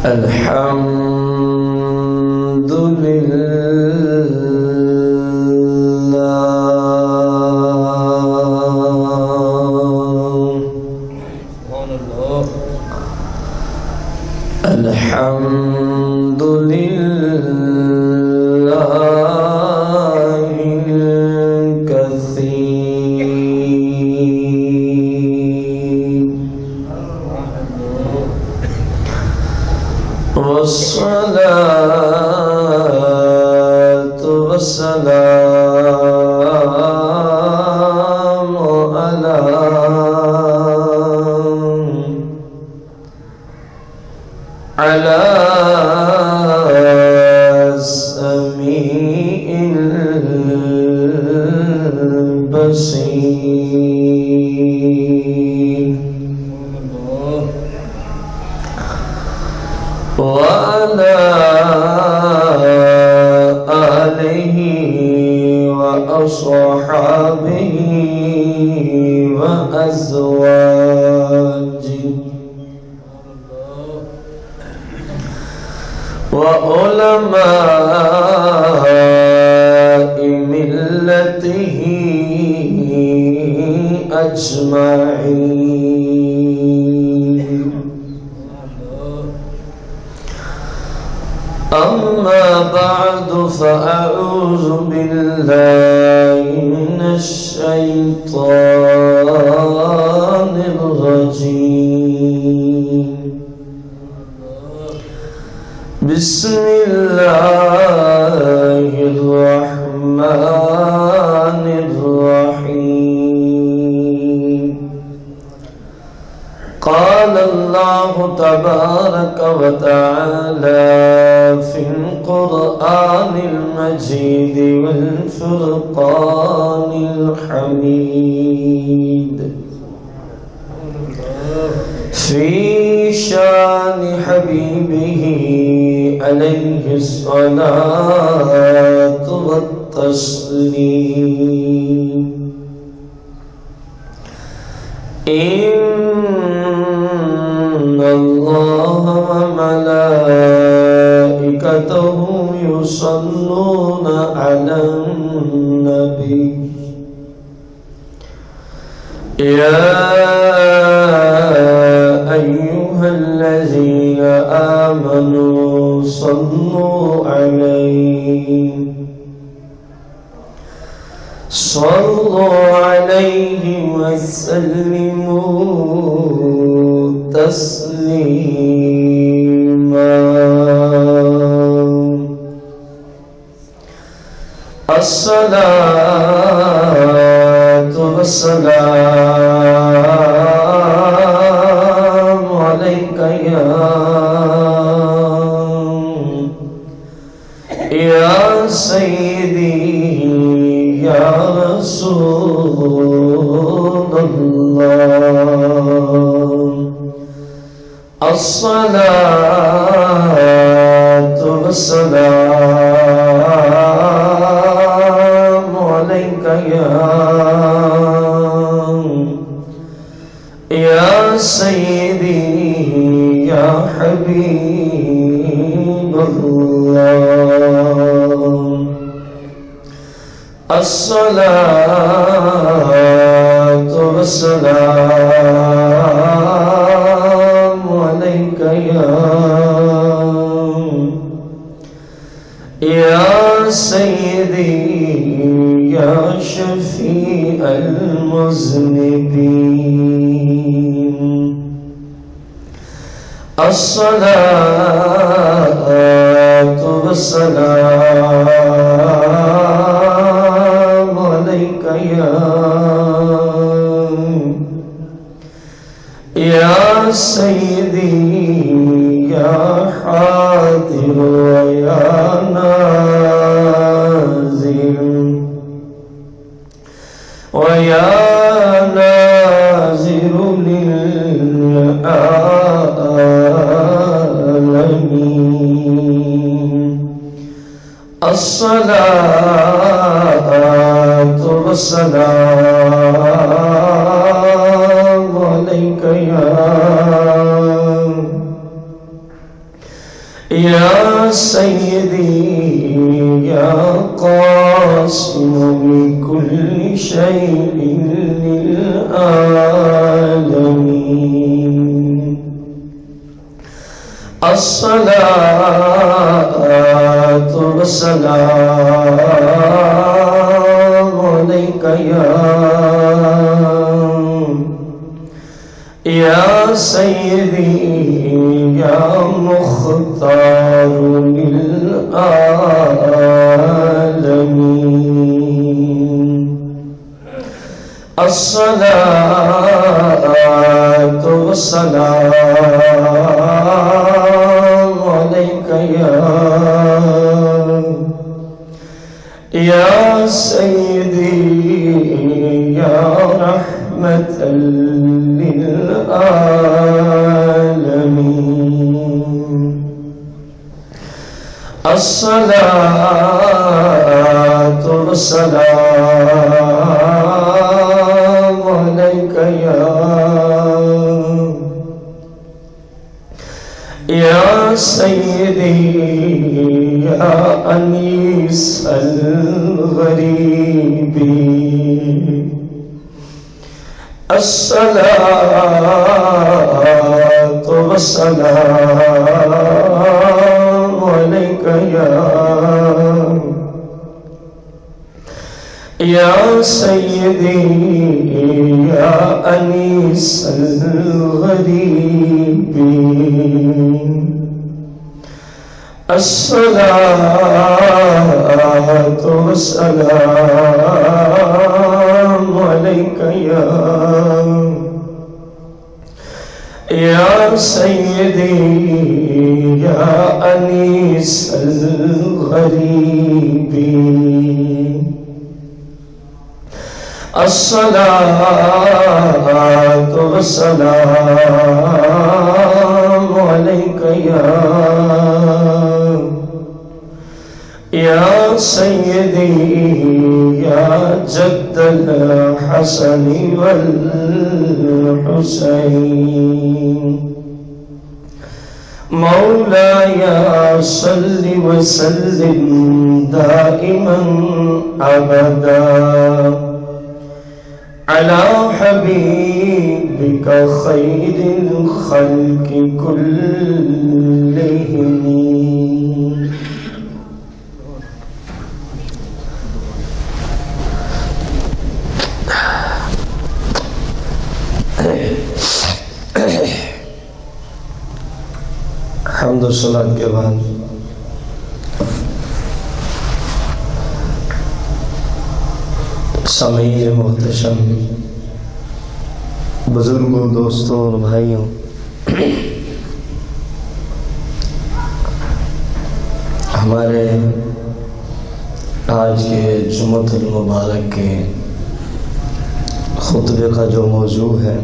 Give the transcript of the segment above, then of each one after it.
الحمد لله الحمد لله الكثير والصلاة والسلام على السميع البصير وعلى آله وأصحابه وأزواجه وعلماء ملته أجمعين. أما بعد فأعوذ بالله من الشيطان الرجيم. بسم الله الرحمن الرحيم. قال الله تبارك وتعالى في القرآن المجيد والفرقان الحميد في شان حبيبه عليه الصلاة والتسليم. إن الله وملائكته يصلون على النبي يا أيها الذين آمنوا صلوا عليه وسلموا تسليما. الصلاة والسلام عليك يا سيدي يا رسول الله. الصلاة والسلام عليك يا سيدي يا حبيب الله. الصلاة والسلام عليك يا سيدي يا شفيع المذنبين. الصلاة والسلام عليك يا سيدي يا حاضر ويا نازل ويا نازل للعالمين. الصلاة والسلام عليك يا سيدي يا قاسم بكل شيء للعالمين الصلاة والسلام عليك يا سيدي يا مختار للعالمين الصلاة والسلام عليك يا سيدي يا رحمة للعالمين الصلاة والسلام عليك يا سيدي يا أنيس الغريبين الصلاة والسلام عليك يا سيدي يا أنيس الغريبين الصلاة والسلام عليك يا سيدي يا أنيس الغريبين الصلاة والسلام عليك يا سيدي يا جد الحسن والحسين مولاي صل وسلم دائما أبدا على حبيبك خير الخلق كلهم. حمد و صلاۃ کے بعد سامعین محتشم، بزرگوں، دوستوں اور بھائیوں، ہمارے آج کے جمعۃ المبارک کے خطبے کا جو موضوع ہے،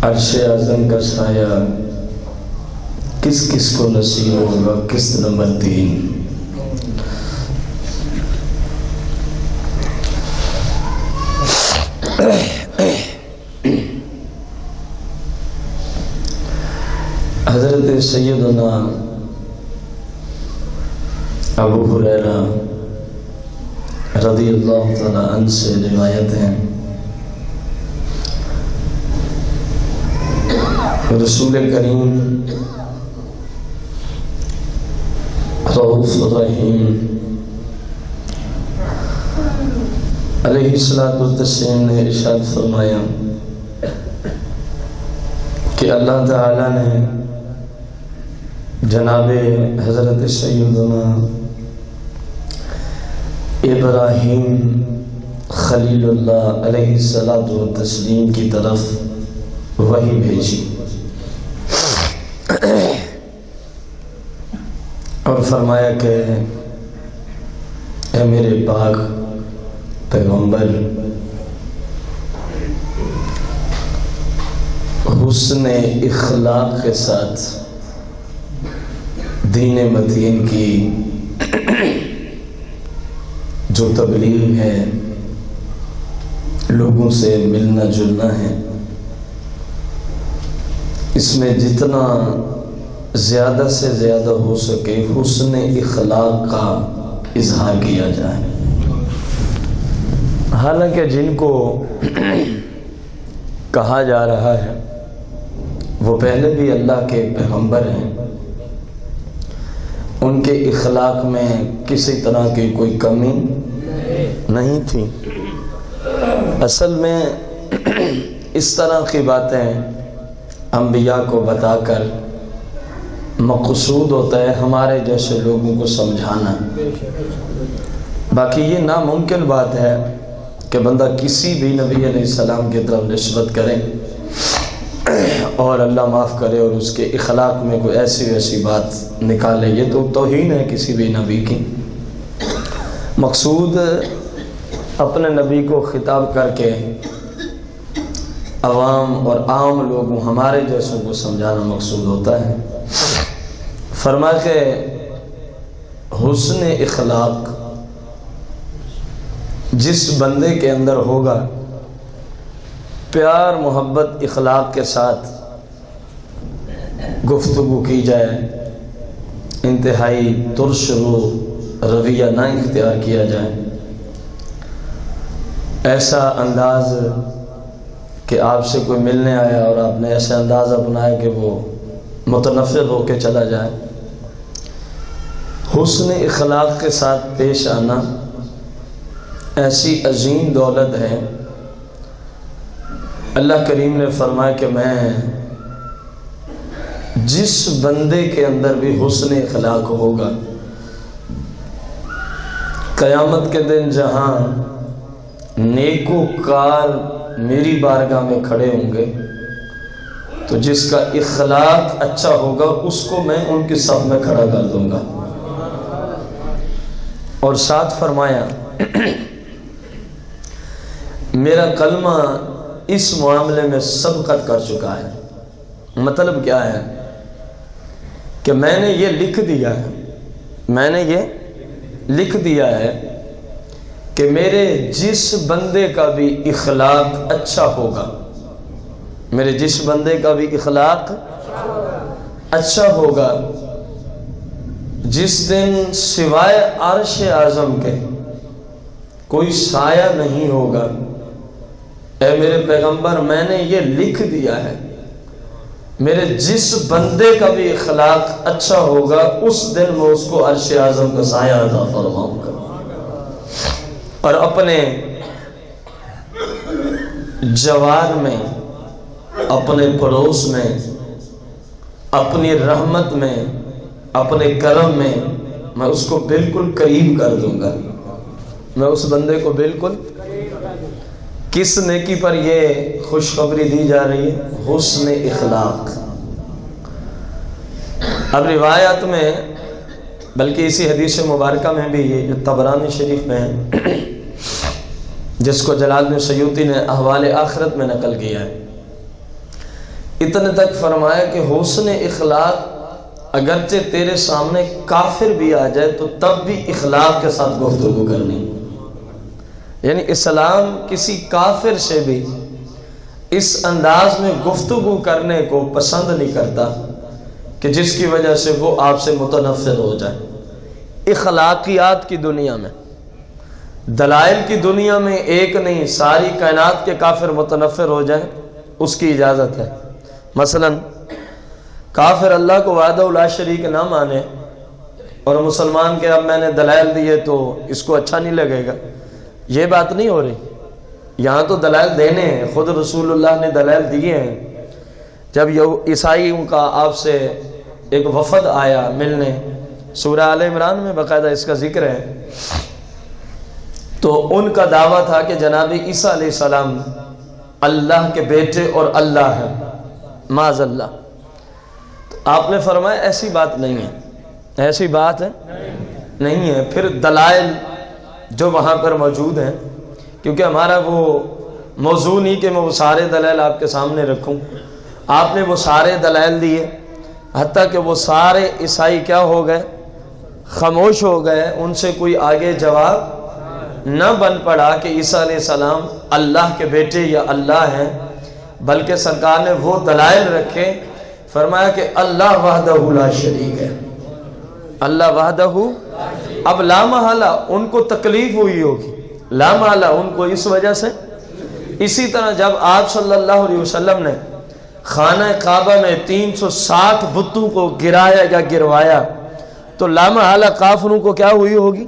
عرش اعظم کا سایہ کس کس کو نصیب ہوگا، قسط نمبر 3۔ حضرت سیدنا ابو ہریرہ رضی اللہ تعالی عنہ سے روایت ہے، رسول کریم رؤوف الرحیم علیہ الصلوۃ والتسلیم نے ارشاد فرمایا کہ اللہ تعالیٰ نے جناب حضرت سیدنا ابراہیم خلیل اللہ علیہ الصلوۃ والتسلیم کی طرف وحی بھیجی اور فرمایا کہ اے میرے پاک پیغمبر، حسن اخلاق کے ساتھ دین متین کی جو تبلیغ ہے، لوگوں سے ملنا جلنا ہے، اس میں جتنا زیادہ سے زیادہ ہو سکے حسن اخلاق کا اظہار کیا جائے۔ حالانکہ جن کو کہا جا رہا ہے وہ پہلے بھی اللہ کے پیغمبر ہیں، ان کے اخلاق میں کسی طرح کی کوئی کمی نہیں تھی۔ اصل میں اس طرح کی باتیں انبیاء کو بتا کر مقصود ہوتا ہے ہمارے جیسے لوگوں کو سمجھانا۔ باقی یہ ناممکن بات ہے کہ بندہ کسی بھی نبی علیہ السلام کی طرف نسبت کرے اور اللہ معاف کرے اور اس کے اخلاق میں کوئی ایسی ویسی بات نکالے، یہ تو توہین ہے کسی بھی نبی کی۔ مقصود اپنے نبی کو خطاب کر کے عوام اور عام لوگوں ہمارے جیسوں کو سمجھانا مقصود ہوتا ہے۔ فرما کہ حسن اخلاق جس بندے کے اندر ہوگا، پیار محبت اخلاق کے ساتھ گفتگو کی جائے، انتہائی ترش رویہ نہ اختیار کیا جائے، ایسا انداز کہ آپ سے کوئی ملنے آیا اور آپ نے ایسا انداز اپنایا کہ وہ متنفر ہو کے چلا جائے، حسن اخلاق کے ساتھ پیش آنا ایسی عظیم دولت ہے۔ اللہ کریم نے فرمایا کہ میں جس بندے کے اندر بھی حسن اخلاق ہوگا، قیامت کے دن جہاں نیکوکار میری بارگاہ میں کھڑے ہوں گے تو جس کا اخلاق اچھا ہوگا اس کو میں ان کی صف میں کھڑا کر دوں گا۔ اور ساتھ فرمایا میرا کلمہ اس معاملے میں سبقت کر چکا ہے۔ مطلب کیا ہے کہ میں نے یہ لکھ دیا ہے کہ میرے جس بندے کا بھی اخلاق اچھا ہوگا، میرے جس بندے کا بھی اخلاق اچھا ہوگا، جس دن سوائے عرش اعظم کے کوئی سایہ نہیں ہوگا، اے میرے پیغمبر میں نے یہ لکھ دیا ہے، میرے جس بندے کا بھی اخلاق اچھا ہوگا اس دن میں اس کو عرش اعظم کا سایہ عطا فرماؤں گا۔ اور اپنے جوار میں، اپنے پڑوس میں، اپنی رحمت میں، اپنے کرم میں اس کو بالکل قریب کر دوں گا۔ میں اس بندے کو بالکل، کس نیکی پر یہ خوشخبری دی جا رہی ہے؟ حسن اخلاق۔ اب روایات میں، بلکہ اسی حدیث مبارکہ میں بھی یہ جو طبرانی شریف میں ہے، جس کو جلال الدین سیوطی نے احوال آخرت میں نقل کیا ہے، اتنے تک فرمایا کہ حسن اخلاق اگرچہ تیرے سامنے کافر بھی آ جائے تو تب بھی اخلاق کے ساتھ گفتگو کرنی، یعنی اسلام کسی کافر سے بھی اس انداز میں گفتگو کرنے کو پسند نہیں کرتا کہ جس کی وجہ سے وہ آپ سے متنفر ہو جائے۔ اخلاقیات کی دنیا میں، دلائل کی دنیا میں ایک نہیں، ساری کائنات کے کافر متنفر ہو جائیں اس کی اجازت ہے۔ مثلا کافر اللہ کو وحدہ لا شریک نہ مانے اور مسلمان کے اب میں نے دلائل دیے تو اس کو اچھا نہیں لگے گا، یہ بات نہیں ہو رہی۔ یہاں تو دلائل دینے ہیں، خود رسول اللہ نے دلائل دیے ہیں۔ جب عیسائیوں کا آپ سے ایک وفد آیا ملنے، سورہ آل عمران میں باقاعدہ اس کا ذکر ہے، تو ان کا دعویٰ تھا کہ جناب عیسیٰ علیہ السلام اللہ کے بیٹے اور اللہ ہے، معاذ اللہ۔ تو آپ نے فرمایا ایسی بات نہیں ہے، ایسی بات نہیں ہے۔ پھر دلائل جو وہاں پر موجود ہیں، کیونکہ ہمارا وہ موضوع نہیں کہ میں وہ سارے دلائل آپ کے سامنے رکھوں، آپ نے وہ سارے دلائل دیے، حتیٰ کہ وہ سارے عیسائی کیا ہو گئے؟ خاموش ہو گئے، ان سے کوئی آگے جواب نہ بن پڑا کہ عیسیٰ علیہ السلام اللہ کے بیٹے یا اللہ ہیں، بلکہ سرکار نے وہ دلائل رکھے فرمایا کہ اللہ وحدہ لا شریک ہے، اللہ وحدہ. اب لا محالہ ان کو تکلیف ہوئی ہوگی، لا محالہ ان کو اس وجہ سے. اسی طرح جب آپ صلی اللہ علیہ وسلم نے خانہ کعبہ میں 360 بتوں کو گرایا یا گروایا تو لا محالہ کافروں کو کیا ہوئی ہوگی؟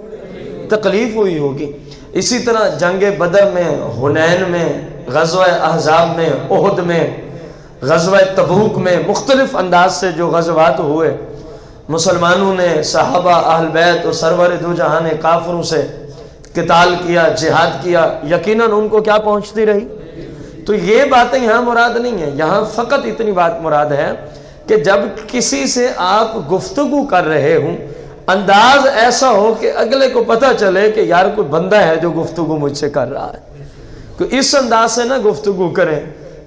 تکلیف ہوئی ہوگی. اسی طرح جنگ بدر میں، حنین میں، غزوہ احزاب میں، احد میں، غزوہ تبوک میں، مختلف انداز سے جو غزوات ہوئے، مسلمانوں نے، صحابہ، اہل بیت اور سرور دو جہاں نے کافروں سے قتال کیا، جہاد کیا، یقیناً ان کو کیا پہنچتی رہی. تو یہ باتیں یہاں مراد نہیں ہیں. یہاں فقط اتنی بات مراد ہے کہ جب کسی سے آپ گفتگو کر رہے ہوں، انداز ایسا ہو کہ اگلے کو پتہ چلے کہ یار کوئی بندہ ہے جو گفتگو مجھ سے کر رہا ہے، تو اس انداز سے نہ گفتگو کریں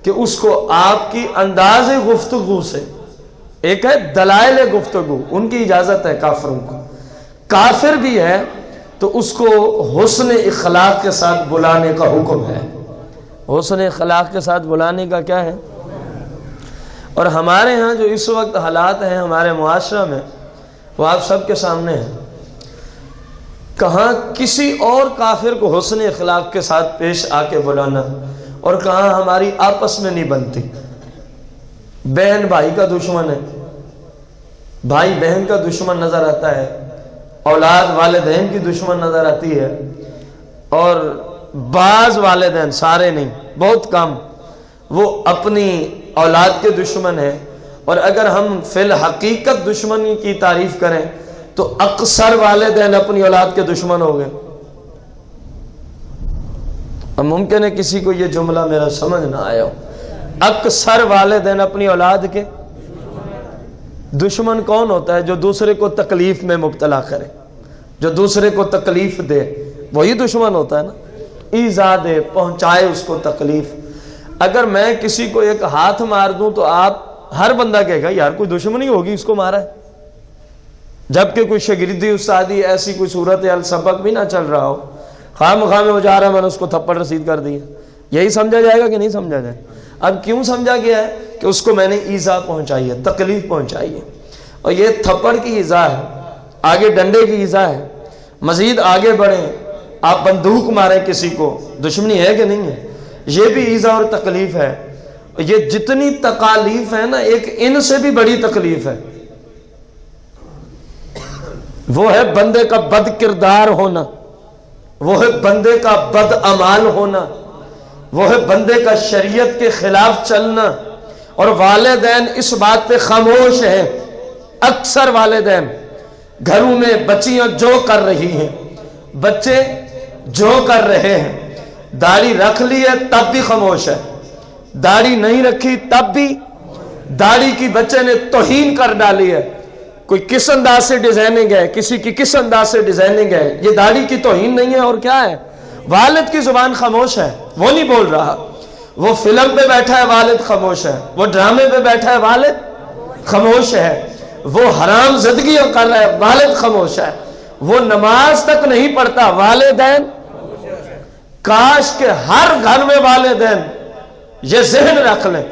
کہ اس کو آپ کی انداز گفتگو سے. ایک ہے دلائل گفتگو، ان کی اجازت ہے کافروں کو. کافر بھی ہے تو اس کو حسن اخلاق کے ساتھ بلانے کا حکم ہے. حسن اخلاق کے ساتھ بلانے کا کیا ہے؟ اور ہمارے ہاں جو اس وقت حالات ہیں ہمارے معاشرہ میں، وہ آپ سب کے سامنے ہیں. کہاں کسی اور کافر کو حسن اخلاق کے ساتھ پیش آ کے بلانا، اور کہاں ہماری آپس میں نہیں بنتی. بہن بھائی کا دشمن ہے، بھائی بہن کا دشمن نظر آتا ہے، اولاد والدین کی دشمن نظر آتی ہے، اور بعض والدین، سارے نہیں، بہت کم، وہ اپنی اولاد کے دشمن ہیں. اور اگر ہم فی الحقیقت دشمنی کی تعریف کریں تو اکثر والدین اپنی اولاد کے دشمن ہو گئے. اب ممکن ہے کسی کو یہ جملہ میرا سمجھ نہ آیا ہو. اکثر والدین اپنی اولاد کے دشمن. کون ہوتا ہے؟ جو دوسرے کو تکلیف میں مبتلا کرے، جو دوسرے کو تکلیف دے، وہی دشمن ہوتا ہے نا. ایذا دے، پہنچائے اس کو تکلیف. اگر میں کسی کو ایک ہاتھ مار دوں تو آپ ہر بندہ کہے گا یار کوئی دشمنی ہوگی، اس کو مارا ہے. جبکہ کوئی شاگردی، استادی، ایسی کوئی صورت سبق بھی نہ چل رہا ہو، خام میں ہو جا رہا ہے، میں نے اس کو تھپڑ رسید کر دیا. یہی سمجھا جائے گا کہ نہیں سمجھا جائے؟ اب کیوں سمجھا گیا ہے؟ کہ اس کو میں نے ایذا پہنچائی ہے، تکلیف پہنچائی ہے. اور یہ تھپڑ کی ایذا ہے، آگے ڈنڈے کی ایذا ہے. مزید آگے بڑھیں، آپ بندوق ماریں کسی کو، دشمنی ہے کہ نہیں ہے؟ یہ بھی ایذا اور تکلیف ہے. یہ جتنی تکالیف ہے نا، ایک ان سے بھی بڑی تکلیف ہے. وہ ہے بندے کا بد کردار ہونا، وہ ہے بندے کا بد اعمال ہونا، وہ ہے بندے کا شریعت کے خلاف چلنا. اور والدین اس بات پہ خاموش ہیں. اکثر والدین گھروں میں بچیاں جو کر رہی ہیں، بچے جو کر رہے ہیں، داڑھی رکھ لی ہے تب بھی خاموش ہے، داڑھی نہیں رکھی تب بھی. داڑھی کی بچے نے توہین کر ڈالی ہے، کوئی کس انداز سے ڈیزائننگ ہے، کسی کی کس انداز سے ڈیزائننگ ہے، یہ داڑھی کی توہین نہیں ہے اور کیا ہے؟ والد کی زبان خاموش ہے، وہ نہیں بول رہا. وہ فلم پہ بیٹھا ہے، والد خاموش ہے. وہ ڈرامے پہ بیٹھا ہے، والد خاموش ہے. وہ حرام زدگی کر رہا ہے، والد خاموش ہے. وہ نماز تک نہیں پڑھتا، والدین. کاش کہ ہر گھر میں والدین یہ ذہن رکھ لیں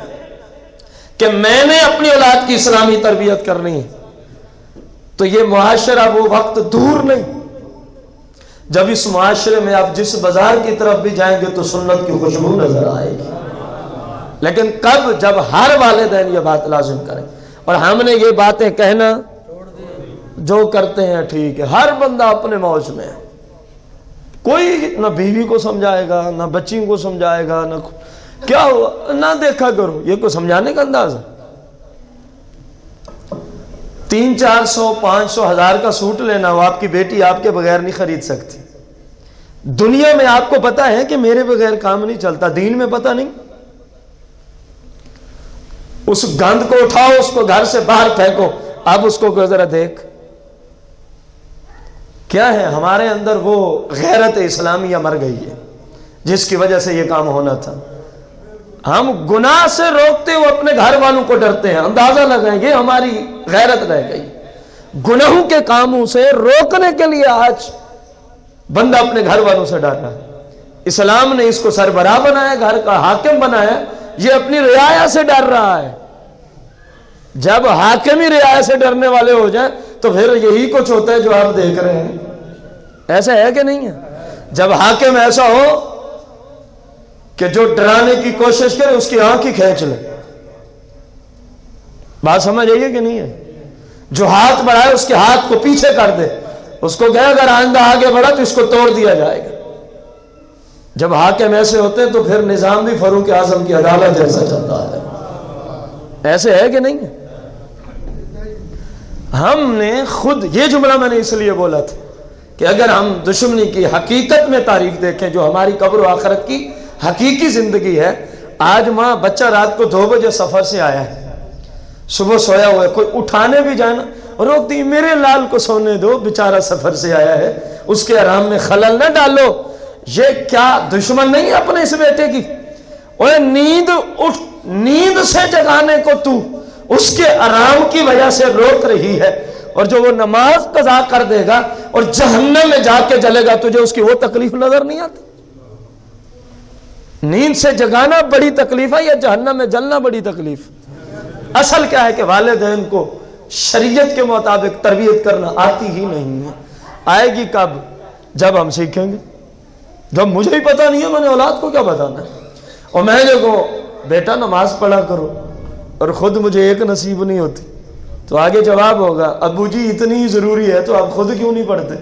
کہ میں نے اپنی اولاد کی اسلامی تربیت کرنی ہے. تو یہ معاشرہ وہ وقت دور نہیں جب اس معاشرے میں آپ جس بازار کی طرف بھی جائیں گے تو سنت کی خوشبو نظر آئے گی. لیکن کب؟ جب ہر والدین یہ بات لازم کریں. اور ہم نے یہ باتیں کہنا جو کرتے ہیں ٹھیک ہے، ہر بندہ اپنے موج میں ہے. کوئی نہ بیوی کو سمجھائے گا، نہ بچی کو سمجھائے گا، نہ کیا ہوا نہ دیکھا کرو. یہ کوئی سمجھانے کا انداز ہے؟ 300-400 500 1000 کا سوٹ لینا، وہ آپ کی بیٹی آپ کے بغیر نہیں خرید سکتی. دنیا میں آپ کو پتا ہے کہ میرے بغیر کام نہیں چلتا، دین میں پتا نہیں. اس گند کو اٹھاؤ، اس کو گھر سے باہر پھینکو. اب اس کو ذرا دیکھ کیا ہے ہمارے اندر. وہ غیرت اسلامیہ مر گئی ہے جس کی وجہ سے یہ کام ہونا تھا. ہم گناہ سے روکتے ہوئے اپنے گھر والوں کو ڈرتے ہیں. اندازہ لگائیں، یہ ہماری غیرت رہ گئی. گناہوں کے کاموں سے روکنے کے لیے آج بندہ اپنے گھر والوں سے ڈر رہا ہے. اسلام نے اس کو سربراہ بنایا، گھر کا حاکم بنایا، یہ اپنی رعایا سے ڈر رہا ہے. جب حاکم ہی رعایا سے ڈرنے والے ہو جائیں تو پھر یہی کچھ ہوتا ہے جو آپ دیکھ رہے ہیں. ایسا ہے کہ نہیں ہے؟ جب حاکم ایسا ہو کہ جو ڈرانے کی کوشش کرے اس کی آنکھ ہی کھینچ لے. بات سمجھ آئیے کہ نہیں ہے؟ جو ہاتھ بڑھائے اس کے ہاتھ کو پیچھے کر دے, اس کو کہے اگر آئندہ آگے بڑھا تو اس کو توڑ دیا جائے گا. جب حاکم ایسے ہوتے ہیں تو پھر نظام بھی فاروق اعظم کی عدالت جیسا چلتا ہے. ایسے ہے کہ نہیں ہے؟ ہم نے خود یہ جملہ میں نے اس لیے بولا تھا کہ اگر ہم دشمنی کی حقیقت میں تعریف دیکھیں جو ہماری قبر و آخرت کی حقیقی زندگی ہے. آج ماں بچہ رات کو 2 بجے سفر سے آیا ہے, صبح سویا ہوا ہے, کوئی اٹھانے بھی جانا روک دی, میرے لال کو سونے دو, بیچارہ سفر سے آیا ہے, اس کے آرام میں خلل نہ ڈالو. یہ کیا دشمن نہیں ہے اپنے اس بیٹے کی؟ اور نیند سے جگانے کو تو اس کے آرام کی وجہ سے روک رہی ہے, اور جو وہ نماز قضا کر دے گا اور جہنم میں جا کے جلے گا تجھے اس کی وہ تکلیف نظر نہیں آتی؟ نیند سے جگانا بڑی تکلیف ہے یا جہنم میں جلنا بڑی تکلیف؟ اصل کیا ہے کہ والدین کو شریعت کے مطابق تربیت کرنا آتی ہی نہیں ہے. آئے گی کب؟ جب ہم سیکھیں گے. جب مجھے ہی پتہ نہیں ہے میں نے اولاد کو کیا بتانا ہے. اور میں نے کہو بیٹا نماز پڑھا کرو اور خود مجھے ایک نصیب نہیں ہوتی تو آگے جواب ہوگا ابو جی اتنی ہی ضروری ہے تو آپ خود کیوں نہیں پڑھتے؟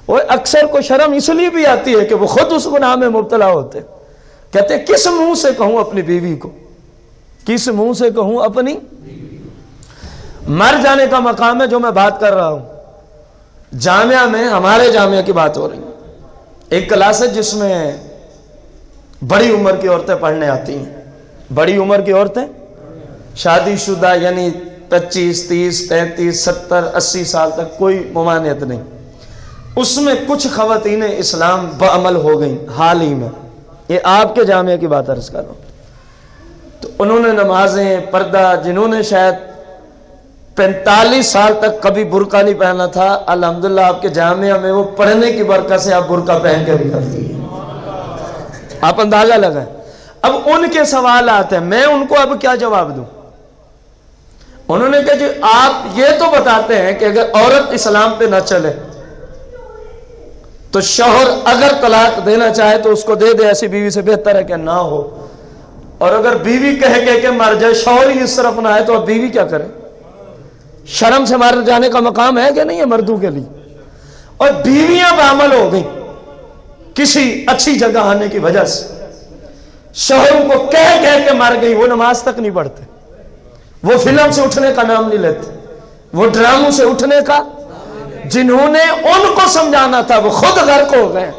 وہ اکثر کو شرم اس لیے بھی آتی ہے کہ وہ خود اس گناہ میں مبتلا ہوتے. کہتے ہیں کس منہ سے کہوں اپنی بیوی کو, کس منہ سے کہوں اپنی؟ مر جانے کا مقام ہے جو میں بات کر رہا ہوں. جامعہ میں, ہمارے جامعہ کی بات ہو رہی ہے, ایک کلاس ہے جس میں بڑی عمر کی عورتیں پڑھنے آتی ہیں. بڑی عمر کی عورتیں شادی شدہ یعنی 25, 30, 35, 70, 80 سال تک کوئی ممانعت نہیں. اس میں کچھ خواتین اسلام بعمل ہو گئیں حال ہی میں. یہ آپ کے جامعہ کی بات عرض کر رہا ہوں. تو انہوں نے نمازیں, پردہ, جنہوں نے شاید 45 سال تک کبھی برقع نہیں پہنا تھا, الحمدللہ آپ کے جامعہ میں وہ پڑھنے کی برکت سے آپ برقع پہن کے نکلتی ہیں. آپ اندازہ لگائیں. اب ان کے سوال آتے ہیں, میں ان کو اب کیا جواب دوں؟ انہوں نے کہا جی آپ یہ تو بتاتے ہیں کہ اگر عورت اسلام پہ نہ چلے تو شوہر اگر طلاق دینا چاہے تو اس کو دے دے, ایسی بیوی سے بہتر ہے کہ نہ ہو. اور اگر بیوی کہے کہ مر جائے, شوہر ہی اس طرف نہ آئے تو اب بیوی کیا کرے؟ شرم سے مر جانے کا مقام ہے کہ نہیں ہے مردوں کے لیے؟ اور بیویاں بعمل ہو گئیں کسی اچھی جگہ آنے کی وجہ سے, شوہروں کو کہہ کے مر گئی. وہ نماز تک نہیں پڑھتے, وہ فلم سے اٹھنے کا نام نہیں لیتے, وہ ڈراموں سے اٹھنے کا. جنہوں نے ان کو سمجھانا تھا وہ خود غرق ہو گئے.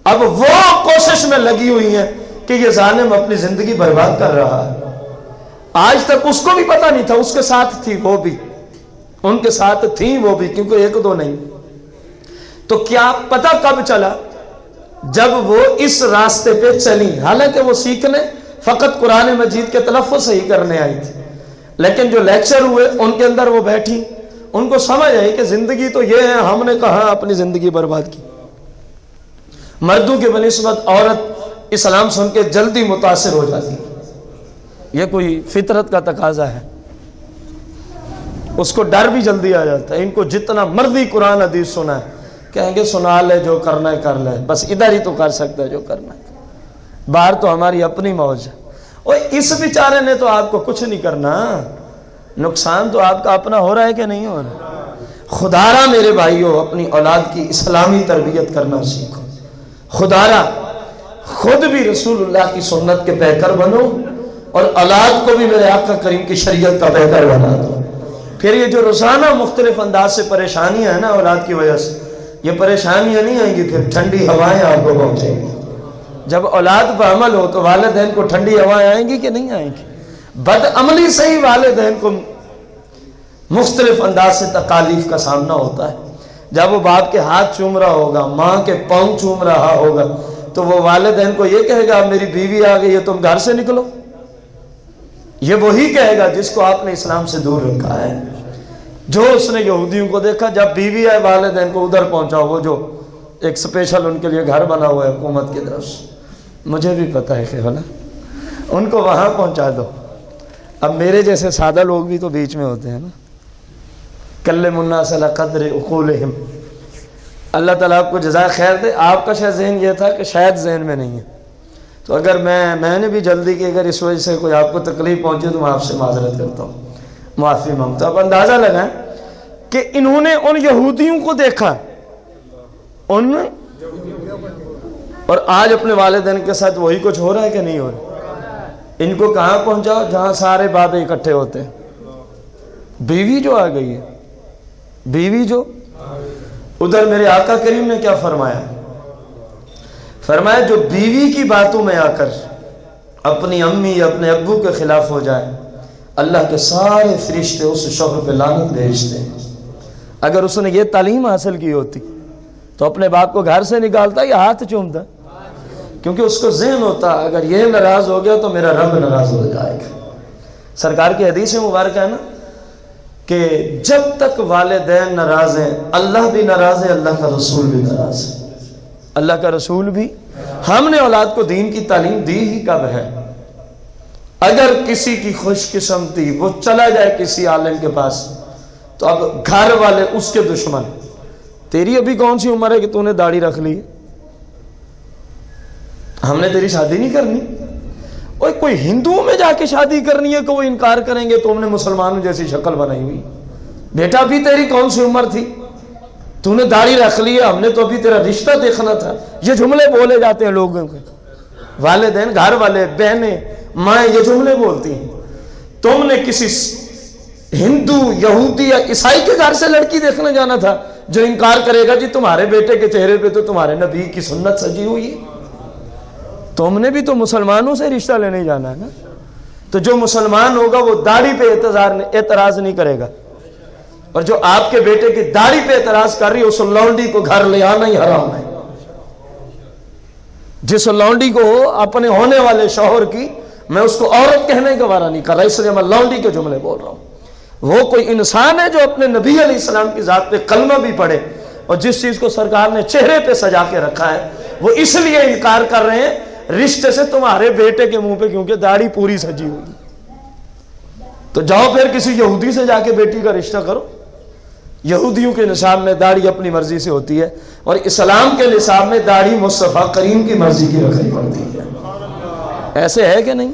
اب وہ کوشش میں لگی ہوئی ہیں کہ یہ ظالم اپنی زندگی برباد کر رہا ہے. آج تک اس کو بھی پتہ نہیں تھا, اس کے ساتھ تھی وہ بھی, ان کے ساتھ تھی وہ بھی, کیونکہ ایک دو نہیں. تو کیا پتہ کب چلا؟ جب وہ اس راستے پہ چلی. حالانکہ وہ سیکھنے فقط قرآن مجید کے تلفظ صحیح کرنے آئی تھی, لیکن جو لیکچر ہوئے ان کے اندر وہ بیٹھی, ان کو سمجھ آئی کہ زندگی تو یہ ہے, ہم نے کہاں اپنی زندگی برباد کی. مردوں کی بنسبت عورت اسلام سن کے جلدی متاثر ہو جاتی, یہ کوئی فطرت کا تقاضا ہے. اس کو ڈر بھی جلدی آ جاتا ہے. ان کو جتنا مرضی قرآن حدیث سنا ہے کہیں گے سنا لے, جو کرنا ہے کر لے, بس ادھر ہی تو کر سکتا ہے جو کرنا ہے, باہر تو ہماری اپنی موج ہے. اور اس بیچارے نے تو آپ کو کچھ نہیں کرنا, نقصان تو آپ کا اپنا ہو رہا ہے کہ نہیں ہو رہا؟ خدارا میرے بھائیو اپنی اولاد کی اسلامی تربیت کرنا سیکھو. خدارا خود بھی رسول اللہ کی سنت کے پیکر بنو اور اولاد کو بھی میرے آقا کریم کی شریعت کا پیکر بنا دو. پھر یہ جو روزانہ مختلف انداز سے پریشانیاں ہیں نا اولاد کی وجہ سے, یہ پریشانیاں نہیں آئیں گی, پھر ٹھنڈی ہوائیں آپ کو پہنچیں گی. جب اولاد بعمل ہو تو والدین کو ٹھنڈی ہوائیں آئیں گی کہ نہیں آئیں گی؟ بد عملی سے ہی والدین کو مختلف انداز سے تکالیف کا سامنا ہوتا ہے. جب وہ باپ کے ہاتھ چوم رہا ہوگا, ماں کے پاؤں چوم رہا ہوگا, تو وہ والدین کو یہ کہے گا میری بیوی آ گئی ہے تم گھر سے نکلو. یہ وہی کہے گا جس کو آپ نے اسلام سے دور رکھا ہے. جو اس نے یہودیوں کو دیکھا, جب بیوی آئے والدین کو ادھر پہنچاؤ, وہ جو ایک سپیشل ان کے لیے گھر بنا ہوا ہے حکومت کی طرف سے, مجھے بھی پتا ہے کہ بنا ان کو وہاں پہنچا دو. اب میرے جیسے سادہ لوگ بھی تو بیچ میں ہوتے ہیں نا. کلم الناس علی قدر عقولہم. اللہ تعالیٰ آپ کو جزائے خیر دے. آپ کا شاید ذہن یہ تھا کہ شاید ذہن میں نہیں ہے, تو اگر میں نے بھی جلدی کی, اگر اس وجہ سے کوئی آپ کو تکلیف پہنچے تو میں آپ سے معذرت کرتا ہوں, معافی مانگتا ہوں. اب اندازہ لگائیں کہ انہوں نے ان یہودیوں کو دیکھا ان, اور آج اپنے والدین کے ساتھ وہی کچھ ہو رہا ہے کہ نہیں ہو رہا. ان کو کہاں پہنچاؤ جہاں سارے بابے اکٹھے ہوتے ہیں. بیوی جو آ گئی ہے, بیوی جو ادھر میرے آقا کریم نے کیا فرمایا, فرمایا جو بیوی کی باتوں میں آ کر اپنی امی یا اپنے ابو کے خلاف ہو جائے, اللہ کے سارے فرشتے اس شوہر پہ لعنت بھیجتے ہیں. اگر اس نے یہ تعلیم حاصل کی ہوتی تو اپنے باپ کو گھر سے نکالتا یا ہاتھ چومتا, کیونکہ اس کو ذہن ہوتا اگر یہ ناراض ہو گیا تو میرا رب ناراض ہو جائے گا. سرکار کی حدیث مبارکہ ہے نا کہ جب تک والدین ناراض ہیں اللہ بھی ناراض ہے, اللہ کا رسول بھی ناراض ہے. اللہ کا رسول بھی, ہم نے اولاد کو دین کی تعلیم دی ہی کب ہے؟ اگر کسی کی خوش قسمتی وہ چلا جائے کسی عالم کے پاس تو اب گھر والے اس کے دشمن. تیری ابھی کون سی عمر ہے کہ تو نے داڑھی رکھ لی, ہم نے تیری شادی نہیں کرنی. اور کوئی ہندوؤں میں جا کے شادی کرنی ہے کہ وہ انکار کریں گے تو ہم نے مسلمانوں جیسی شکل بنائی ہوئی. بیٹا بھی تیری کون سی عمر تھی, تو نے داڑھی رکھ لی ہے, ہم نے تو ابھی تیرا رشتہ دیکھنا تھا. یہ جملے بولے جاتے ہیں لوگوں کے, والدین, گھر والے, بہنیں, مائیں یہ جملے بولتی ہیں. تم نے کسی ہندو, یہودی یا عیسائی کے گھر سے لڑکی دیکھنے جانا تھا جو انکار کرے گا جی تمہارے بیٹے کے چہرے پہ تو تمہارے نبی کی سنت سجی ہوئی ہے. تم نے بھی تو مسلمانوں سے رشتہ لینے جانا ہے نا. تو جو مسلمان ہوگا وہ داڑھی پہ اعتراض نہیں کرے گا, اور جو آپ کے بیٹے کی داڑھی پہ اعتراض کر رہی ہے اس لونڈی کو گھر لے آنا ہی حرام ہے. جس لونڈی کو اپنے ہونے والے شوہر کی, میں اس کو عورت کہنے کا وارہ نہیں کر رہا, اس لیے میں لونڈی کے جملے بول رہا ہوں. وہ کوئی انسان ہے جو اپنے نبی علیہ السلام کی ذات پہ کلمہ بھی پڑھے, اور جس چیز کو سرکار نے چہرے پہ سجا کے رکھا ہے وہ اس لیے انکار کر رہے ہیں رشتے سے تمہارے بیٹے کے منہ پہ کیونکہ داڑھی پوری سجی ہوئی. تو جاؤ پھر کسی یہودی سے جا کے بیٹی کا رشتہ کرو. یہودیوں کے نصاب میں داڑھی اپنی مرضی سے ہوتی ہے, اور اسلام کے نصاب میں داڑھی مصطفیٰ کریم کی مرضی کی رکھنی پڑتی ہے. ایسے ہے کہ نہیں؟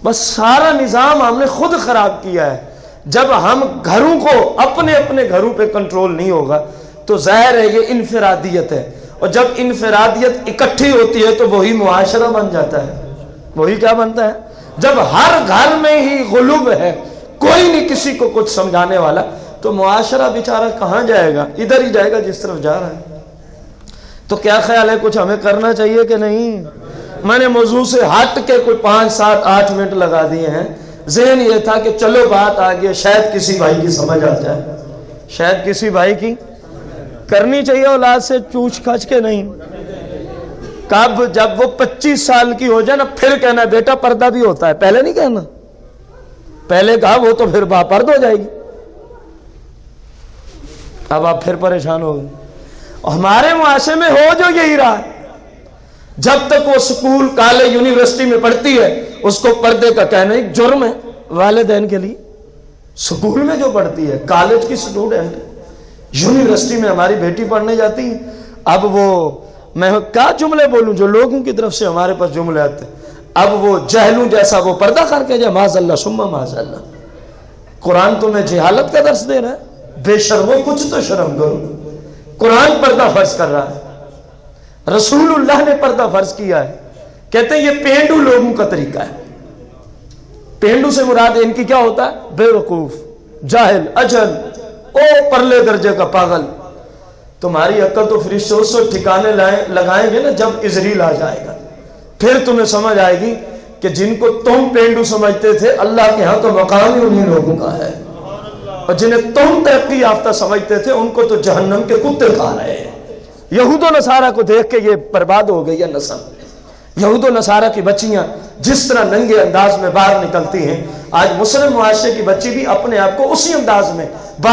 بس سارا نظام ہم نے خود خراب کیا ہے. جب ہم گھروں کو اپنے اپنے گھروں پہ کنٹرول نہیں ہوگا تو ظاہر ہے یہ انفرادیت ہے, اور جب انفرادیت اکٹھی ہوتی ہے تو وہی معاشرہ بن جاتا ہے. وہی کیا بنتا ہے؟ جب ہر گھر میں ہی غلوب ہے, کوئی نہیں کسی کو کچھ سمجھانے والا, تو معاشرہ بیچارہ کہاں جائے گا؟ ادھر ہی جائے گا جس طرف جا رہا ہے. تو کیا خیال ہے, کچھ ہمیں کرنا چاہیے کہ نہیں؟ میں نے موضوع سے ہٹ کے کوئی 5, 7, 8 منٹ لگا دیے ہیں. ذہن یہ تھا کہ چلو بات آگے شاید کسی بھائی کی سمجھ آ جائے, شاید کسی بھائی کی. کرنی چاہیے اولاد سے چوچ کھچ کے نہیں. کب؟ جب وہ 25 سال کی ہو جائے نا پھر کہنا بیٹا پردہ بھی ہوتا ہے, پہلے نہیں کہنا. پہلے کہا وہ تو پھر باپرد ہو جائے گی. اب آپ پھر پریشان ہو گئے. ہمارے معاشرے میں ہو جو یہی رہا ہے, جب تک وہ سکول, کالج, یونیورسٹی میں پڑھتی ہے اس کو پردے کا کہنا ایک جرم ہے والدین کے لیے. سکول میں جو پڑھتی ہے, کالج کی اسٹوڈنٹ, یونیورسٹی میں ہماری بیٹی پڑھنے جاتی ہے, اب وہ میں کیا جملے بولوں جو لوگوں کی طرف سے ہمارے پاس جملے آتے ہیں. اب وہ جہلوں جیسا وہ پردہ کر کے جائے, معاذ اللہ ثم معاذ اللہ. قرآن تمہیں جہالت کا درس دے رہا ہے, بے شرمو کچھ تو شرم کرو. قرآن پردہ فرض کر رہا ہے, رسول اللہ نے پردہ فرض کیا ہے. کہتے ہیں یہ پینڈو لوگوں کا طریقہ ہے. پینڈو سے مراد ان کی کیا ہوتا ہے؟ بے وقوف, جاہل, اجل, او پرلے درجے کا پاگل. تمہاری عقل تو فرشتے اس وقت ٹھکانے لگائیں گے نا جب اسرائیل آ جائے گا, پھر تمہیں سمجھ آئے گی کہ جن کو تم پینڈو سمجھتے تھے اللہ کے ہاں تو مقام ہی انہیں لوگوں کا ہے, اور جنہیں تم ترقی یافتہ سمجھتے تھے ان کو تو جہنم کے کتے کھا رہے ہیں. یہود و نصارہ کو دیکھ کے یہ برباد ہو گئی ہے نسل. یہود و نصارہ کی بچیاں جس طرح ننگے انداز میں باہر نکلتی ہیں, آج مسلم معاشرے کی بچی بھی اپنے آپ کو اسی انداز میں باہر